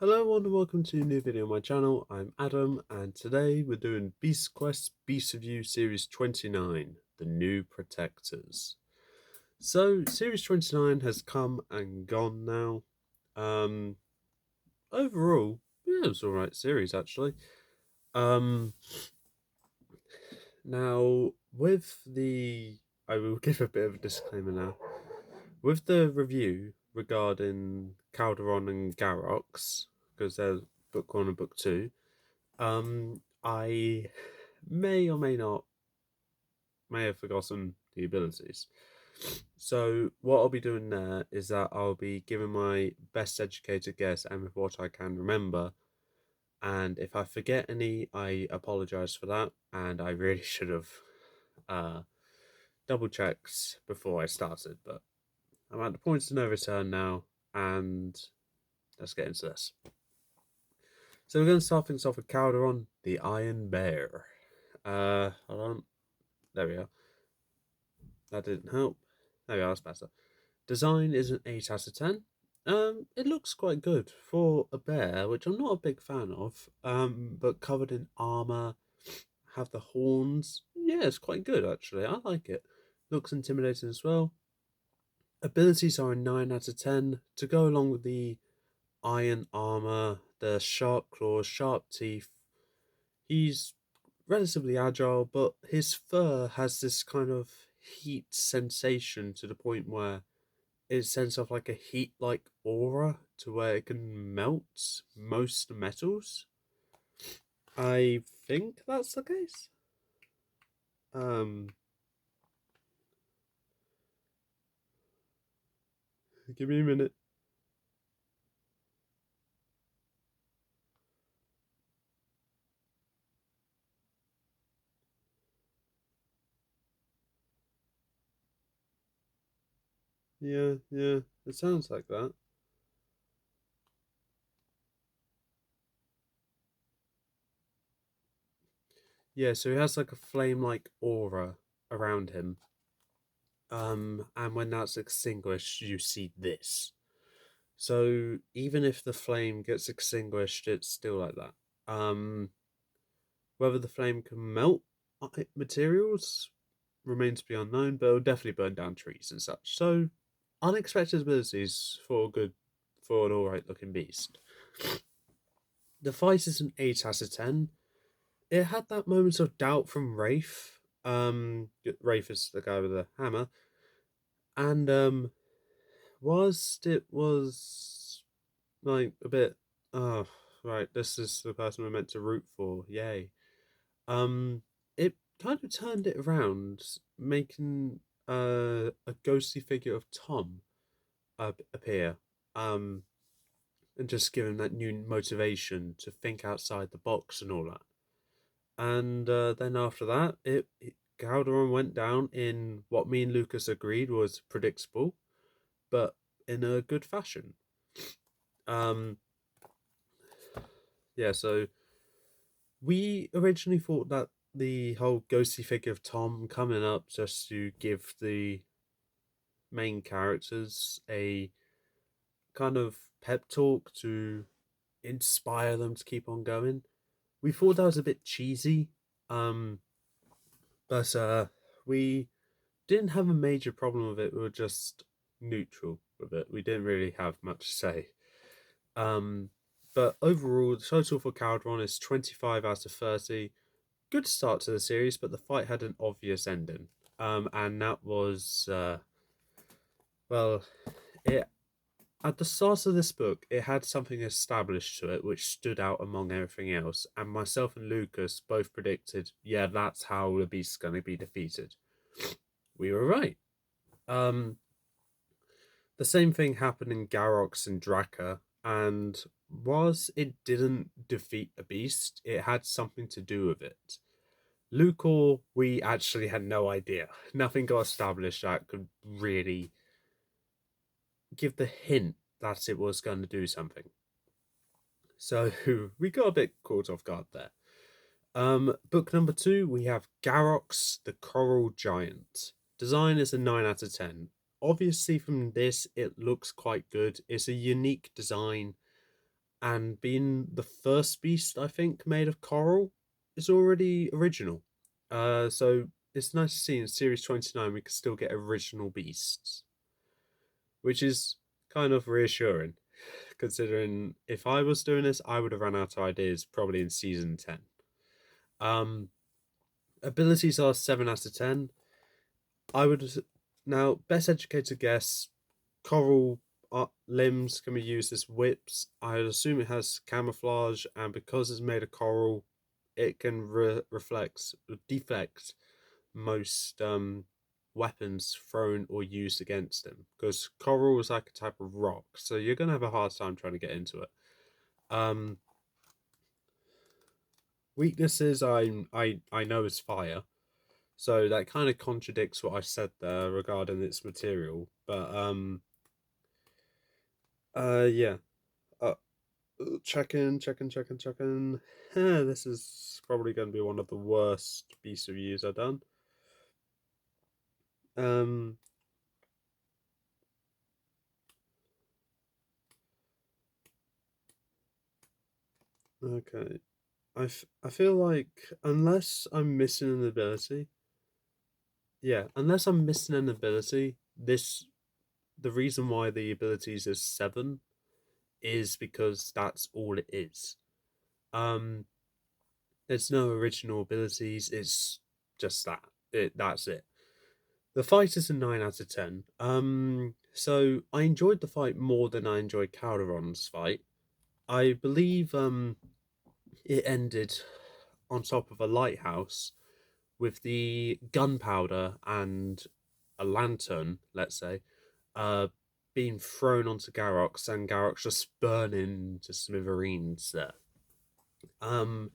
Hello and welcome to a new video on my channel. I'm Adam and today we're doing Beast Quest Beast Review Series 29, The New Protectors. So Series 29 has come and gone now. Overall, yeah, it was alright series actually. Um Now I will give a bit of a disclaimer now. With the review regarding Calderon and Garrox, because they're book one and book two, I may or may have forgotten the abilities. So what I'll be doing there is that I'll be giving my best educated guess and with what I can remember. And if I forget any, I apologize for that. And I really should have uh, double checked before I started. But I'm at the point of no return now, and let's get into this. So we're going to start things off with Calderon, the Iron Bear. Hold on. There we are. That didn't help. There we are, that's better. Design is an 8 out of 10. It looks quite good for a bear, which I'm not a big fan of. But covered in armor, have the horns. Yeah, it's quite good actually. I like it. Looks intimidating as well. Abilities are a 9 out of 10 to go along with the iron armor, the sharp claws, sharp teeth. He's relatively agile, but his fur has this kind of heat sensation to the point where it sends off like a heat like aura to where it can melt most metals. I think that's the case. Um, Give me a minute. Yeah, it sounds like that. Yeah, so he has like a flame like aura around him. And when that's extinguished, you see this. So even if the flame gets extinguished, it's still like that. Whether the flame can melt materials remains to be unknown, but it'll definitely burn down trees and such. So unexpected abilities for an alright looking beast. The fight is an 8 out of 10. It had that moment of doubt from Rafe. Rafe is the guy with the hammer. And whilst it was like a bit, oh, right, this is the person we're meant to root for, yay. It kind of turned it around, making a ghostly figure of Tom appear, um, and just giving that new motivation to think outside the box and all that. And then after that, Calderon went down in what me and Lucas agreed was predictable, but in a good fashion. Um, yeah, so we originally thought that the whole ghostly figure of Tom coming up just to give the main characters a kind of pep talk to inspire them to keep on going. We thought that was a bit cheesy, um, but we didn't have a major problem with it. We were just neutral with it. We didn't really have much to say. Um, but overall, the total for Calderon is 25 out of 30. Good start to the series, but the fight had an obvious ending. And that was, well, it at the start of this book, it had something established to it which stood out among everything else. And myself and Lucas both predicted, yeah, that's how the beast's going to be defeated. We were right. Um, the same thing happened in Garrox and Draca, and was it didn't defeat a beast, it had something to do with it. Lucore, we actually had no idea. Nothing got established that could really give the hint that it was going to do something. So we got a bit caught off guard there. Book number 2, we have Garrox, the Coral Giant. Design is a 9 out of 10. Obviously from this, it looks quite good. It's a unique design. and being the first beast I think made of coral is already original. So it's nice to see in Series 29 we can still get original beasts, which is kind of reassuring, considering if I was doing this, I would have run out of ideas probably in Season 10. Um, Abilities are 7 out of 10. I would now best educated guess. Coral limbs can be used as whips. I would assume it has camouflage, and because it's made of coral, it can deflect most weapons thrown or used against them. Because coral is like a type of rock, so you're gonna have a hard time trying to get into it. Um, Weaknesses I know is fire. So that kind of contradicts what I said there regarding its material. But yeah. Uh, checking. This is probably going to be one of the worst beast reviews I've done. Um, okay. I feel like unless I'm missing an ability, yeah, unless I'm missing an ability, the reason why the abilities is 7 is because that's all it is. Um, there's no original abilities. It's just that. That's it. The fight is a 9 out of 10. So I enjoyed the fight more than I enjoyed Calderon's fight. I believe it ended on top of a lighthouse with the gunpowder and a lantern, let's say, uh, being thrown onto Garrox and Garrox just burning to smithereens there. Um,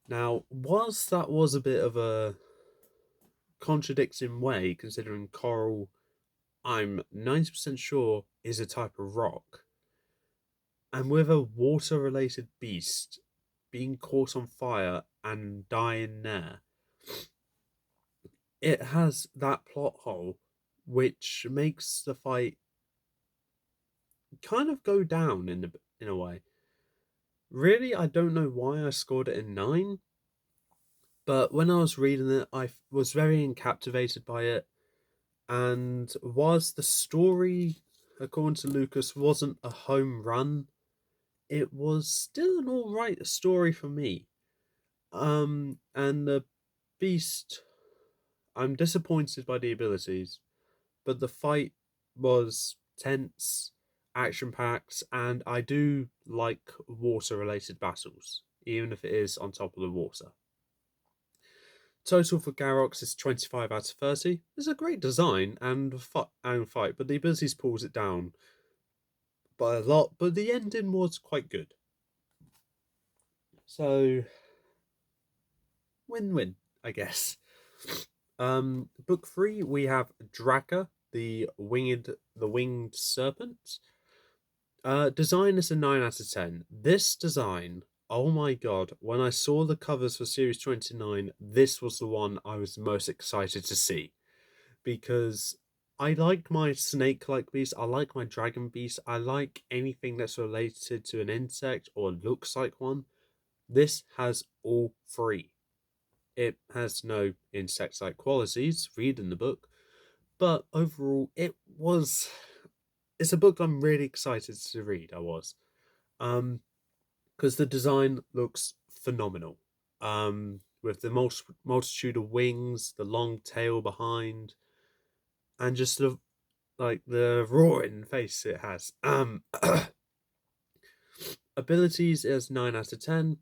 Now, whilst that was a bit of a contradicting way, considering coral, I'm 90% sure, is a type of rock, and with a water related beast being caught on fire and dying there, it has that plot hole which makes the fight kind of go down in a way. Really, I don't know why I scored it in 9, but when I was reading it, I was very captivated by it. And whilst the story, according to Lucas, wasn't a home run, it was still an alright story for me. And the Beast, I'm disappointed by the abilities, but the fight was tense, action packed, and I do like water related battles, even if it is on top of the water. Total for Garrox is 25 out of 30. It's a great design and fight, but the abilities pulls it down by a lot. But the ending was quite good. So win-win, I guess. Book 3 we have Draca, the winged serpent. Design is a 9 out of 10. This design, oh my god, when I saw the covers for Series 29, this was the one I was most excited to see. Because I like my snake like beast, I like my dragon beast, I like anything that's related to an insect or looks like one. This has all three. It has no insect like qualities, read in the book, but overall, it's a book I'm really excited to read. I was. Because the design looks phenomenal. With the multitude of wings, the long tail behind, and just the roaring face it has. Abilities is 9 out of 10.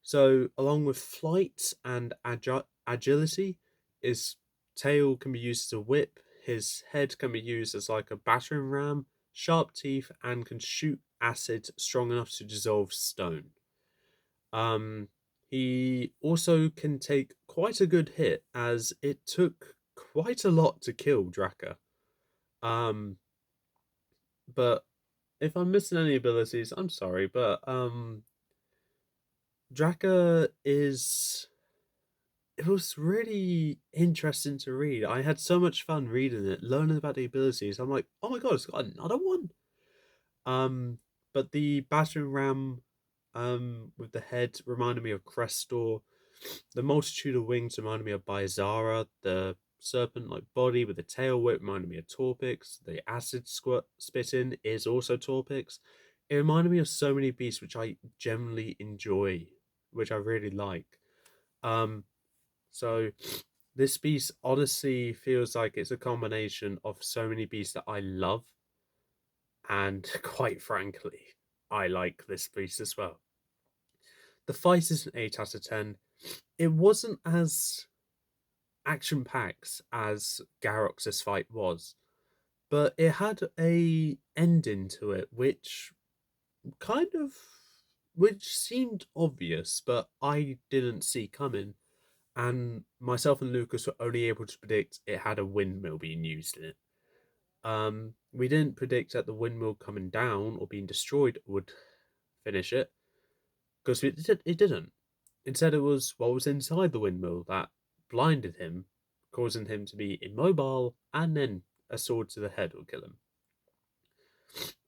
So along with flight and agility, his tail can be used as a whip. His head can be used as like a battering ram, sharp teeth, and can shoot acid strong enough to dissolve stone. Um, he also can take quite a good hit, as it took quite a lot to kill Draca. Um, but if I'm missing any abilities, I'm sorry, but Draca is it was really interesting to read. I had so much fun reading it, learning about the abilities. I'm like, oh my god, it's got another one. Um, but the battering ram with the head reminded me of Crestor. The multitude of wings reminded me of Bizarra. The serpent like body with the tail whip reminded me of Torpix. The acid spitting is also Torpix. It reminded me of so many beasts which I generally enjoy, which I really like. Um, so this beast honestly feels like it's a combination of so many beasts that I love, and quite frankly, I like this beast as well. The fight is an 8 out of 10. It wasn't as action packed as Garrox's fight was, but it had a ending to it kind of which seemed obvious, but I didn't see coming. And myself and Lucas were only able to predict it had a windmill being used in it. We didn't predict that the windmill coming down or being destroyed would finish it, because it didn't. Instead, it was what was inside the windmill that blinded him, causing him to be immobile, and then a sword to the head will kill him.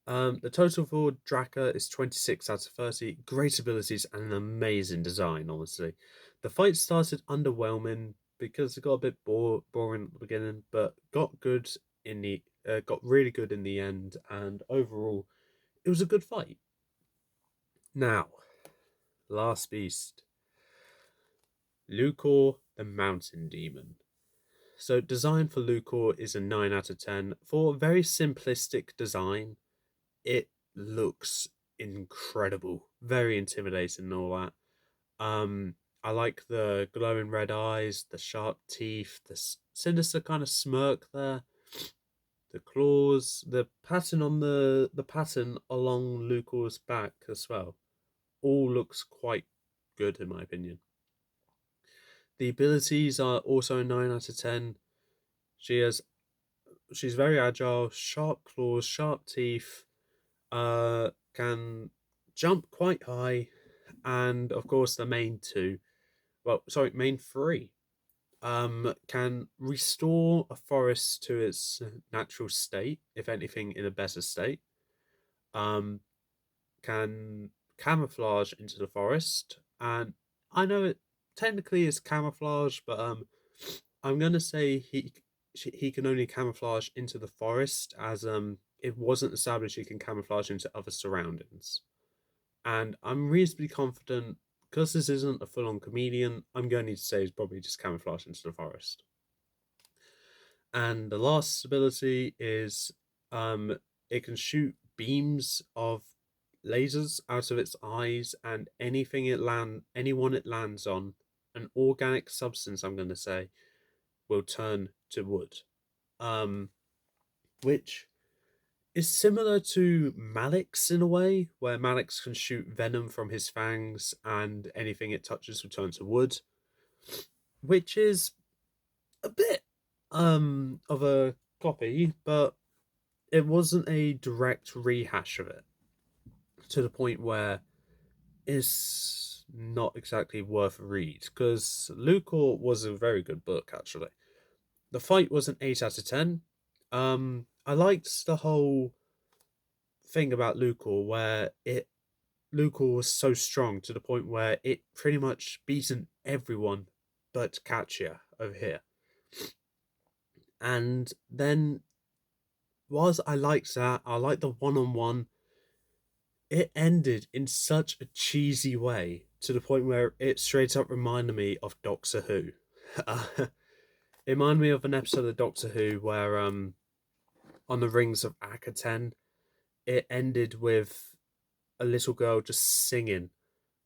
The total for Draca is 26 out of 30. Great abilities and an amazing design, honestly. The fight started underwhelming because it got a bit boring at the beginning, but got really good in the end, and overall, it was a good fight. Now, last beast, Lucore, the Mountain Demon. So, design for Lucore is a 9 out of 10. For a very simplistic design, it looks incredible, very intimidating and all that. I like the glowing red eyes, the sharp teeth, the sinister kind of smirk there, the claws, the pattern on the pattern along Lucore's back as well. All looks quite good in my opinion. The abilities are also a 9 out of 10. She's very agile, sharp claws, sharp teeth, can jump quite high, and of course the main three, can restore a forest to its natural state, if anything, in a better state. Um, can camouflage into the forest, and I know it technically is camouflage, but I'm gonna say he can only camouflage into the forest, as it wasn't established he can camouflage into other surroundings. And I'm reasonably confident, because this isn't a full-on chameleon, I'm going to need to say he's probably just camouflage into the forest. And the last ability is it can shoot beams of lasers out of its eyes, and anyone it lands on, an organic substance, I'm going to say, will turn to wood. Which is similar to Malik's in a way, where Malik's can shoot venom from his fangs and anything it touches will turn to wood, which is a bit of a copy, but it wasn't a direct rehash of it, to the point where it's not exactly worth a read, because Lucore was a very good book actually. The fight was an 8 out of 10. I liked the whole thing about Lucore where Lucore was so strong to the point where it pretty much beaten everyone but Katya over here. And then, whilst I liked that, I liked the one-on-one, it ended in such a cheesy way to the point where it straight up reminded me of Doctor Who. It reminded me of an episode of Doctor Who where, on the Rings of Akaten, it ended with a little girl just singing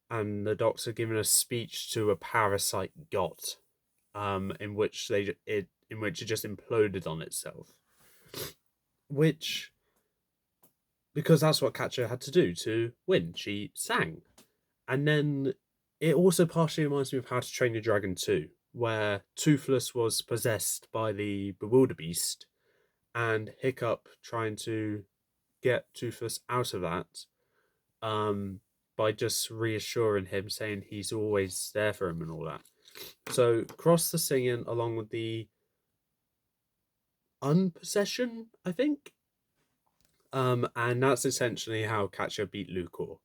and the Doctor giving a speech to a parasite god, in which it just imploded on itself. Which, because that's what Katja had to do to win, she sang. And then it also partially reminds me of How to Train Your Dragon 2, where Toothless was possessed by the Bewilderbeast, and Hiccup trying to get Toothless out of that, by just reassuring him, saying he's always there for him and all that. So cross the singing along with the unpossession, I think. And that's essentially how Catcher beat Lucore.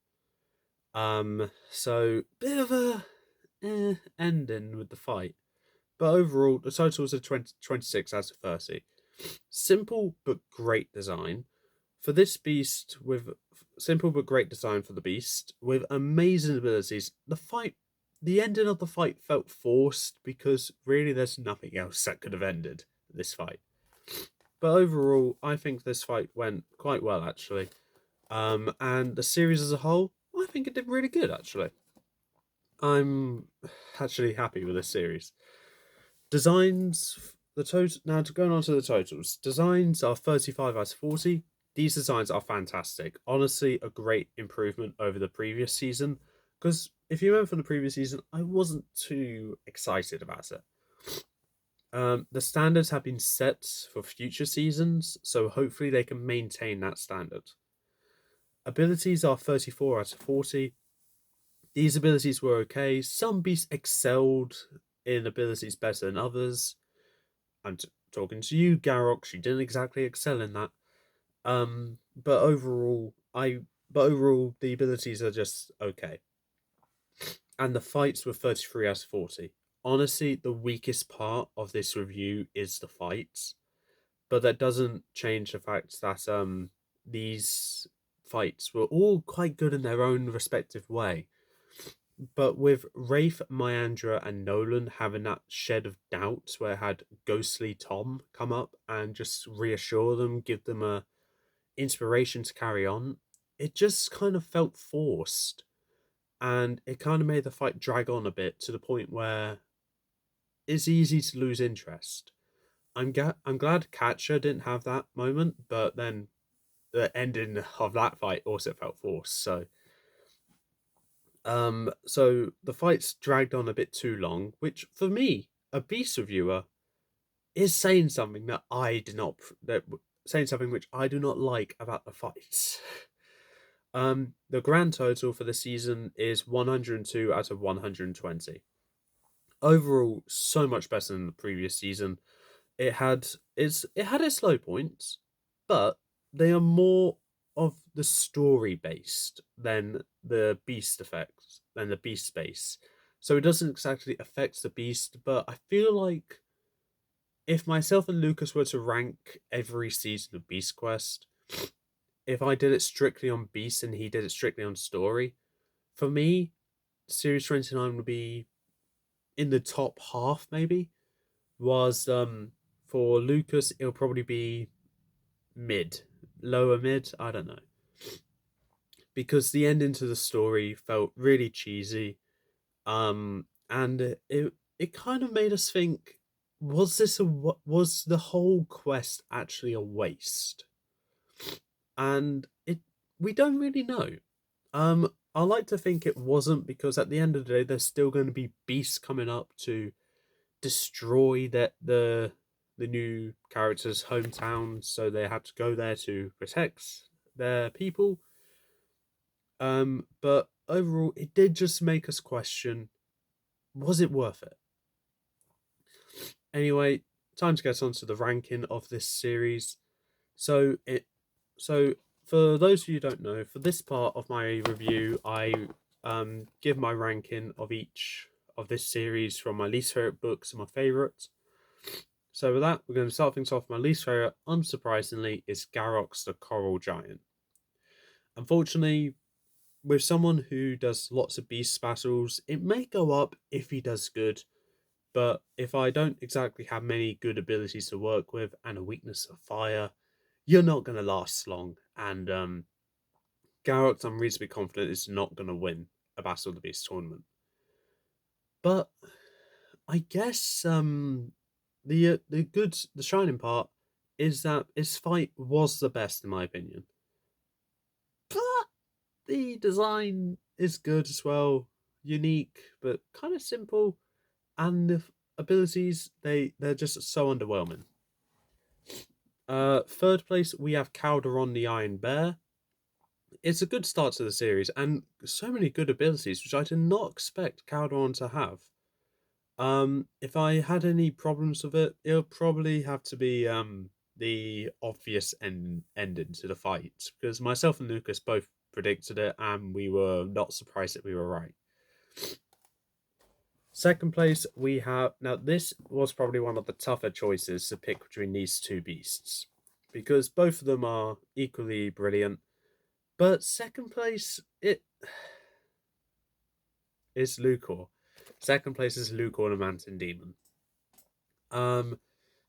So bit of a ending with the fight, but overall the totals are 26 out of 30. Simple but great design for this beast, with simple but great design for the beast with amazing abilities. The ending of the fight felt forced because really there's nothing else that could have ended this fight. But overall, I think this fight went quite well actually. And the series as a whole, I think it did really good actually. I'm actually happy with this series. Designs, the total now to going on to the totals. Designs are 35 out of 40. These designs are fantastic. Honestly, a great improvement over the previous season. Because if you remember from the previous season, I wasn't too excited about it. The standards have been set for future seasons, so hopefully they can maintain that standard. Abilities are 34 out of 40. These abilities were okay. Some beasts excelled in abilities better than others. I'm talking to you, Garrox. You didn't exactly excel in that. But overall, the abilities are just okay. And the fights were 33 out of 40. Honestly, the weakest part of this review is the fights, but that doesn't change the fact that these fights were all quite good in their own respective way. But with Rafe, Myandra, and Nolan having that shed of doubt where it had ghostly Tom come up and just reassure them, give them a inspiration to carry on, it just kind of felt forced. And it kind of made the fight drag on a bit to the point where it's easy to lose interest. I'm glad Catcher didn't have that moment, but then the ending of that fight also felt forced. So the fights dragged on a bit too long, which for me, a Beast reviewer, is saying something that I did not that saying something which I do not like about the fights. The grand total for the season is 102 out of 120. Overall, so much better than the previous season. It had its low points, but they are more of the story based than the beast effects than the beast space. So it doesn't exactly affect the beast, but I feel like if myself and Lucas were to rank every season of Beast Quest, if I did it strictly on beast and he did it strictly on story, for me, Series 29 would be in the top half maybe. Was For Lucas it'll probably be mid, lower mid, I don't know. Because the ending to the story felt really cheesy. And it kind of made us think, was the whole quest actually a waste? And it we don't really know. I like to think it wasn't, because at the end of the day there's still going to be beasts coming up to destroy the new character's hometown, so they had to go there to protect their people. But overall, it did just make us question: was it worth it? Anyway, time to get on to the ranking of this series. So it so for those of you who don't know, for this part of my review, I give my ranking of each of this series from my least favorite books to my favorite. So with that, we're going to start things off. My least favorite, unsurprisingly, is Garrox the Coral Giant. Unfortunately, with someone who does lots of beast battles, it may go up if he does good, but if I don't exactly have many good abilities to work with and a weakness of fire, you're not going to last long. And Garrox, I'm reasonably confident, is not going to win a Battle of the Beast tournament. But I guess the shining part is that his fight was the best in my opinion. But the design is good as well, unique but kind of simple, and the abilities they're just so underwhelming. Third place we have Calderon the Iron Bear. It's a good start to the series and so many good abilities which I did not expect Calderon to have. If I had any problems with it, it'll probably have to be the obvious ending to the fight, because myself and Lucas both predicted it, and we were not surprised that we were right. Second place, we have... Now, this was probably one of the tougher choices to pick between these two beasts, because both of them are equally brilliant. But second place, it is Lucore. Second place is Lucore the Mountain Demon.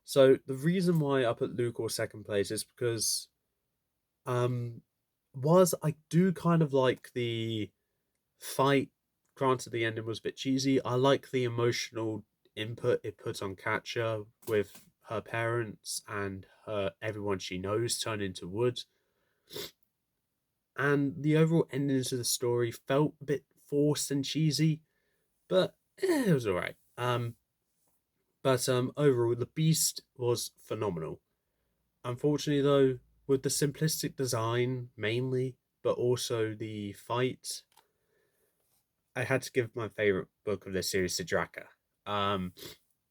So the reason why I put Lucore second place is because was I do kind of like the fight. Granted, the ending was a bit cheesy. I like the emotional input it put on Katja with her parents and everyone she knows turned into wood. And the overall ending to the story felt a bit forced and cheesy, but it was alright. But overall, the beast was phenomenal. Unfortunately, though, with the simplistic design mainly, but also the fight, I had to give my favorite book of this series to Draca.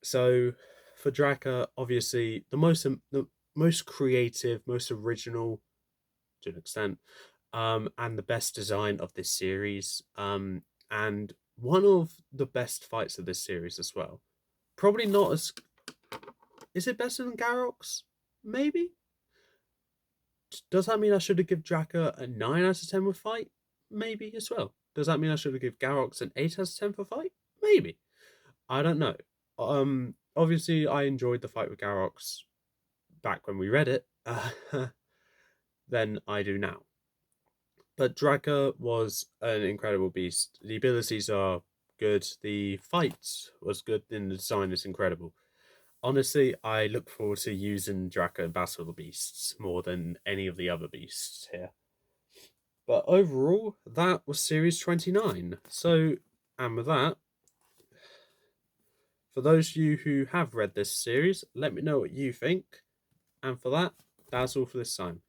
So for Draca, obviously the most creative, most original to an extent, and the best design of this series, and one of the best fights of this series as well. Probably not as... Is it better than Garrox? Maybe. Does that mean I should have given Draca a 9 out of 10 with fight? Maybe as well. Does that mean I should have given Garrox an 8 out of 10 for fight? Maybe. I don't know. Obviously, I enjoyed the fight with Garrox back when we read it, than I do now. But Draca was an incredible beast. The abilities are good. The fight was good, and the design is incredible. Honestly, I look forward to using Draca in Battle of the Beasts more than any of the other beasts here. But overall, that was Series 29. So, and with that, for those of you who have read this series, let me know what you think. And for that, that's all for this time.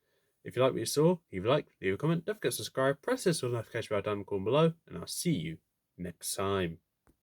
If you like what you saw, leave a like, leave a comment, don't forget to subscribe, press this notification bell down below, and I'll see you next time.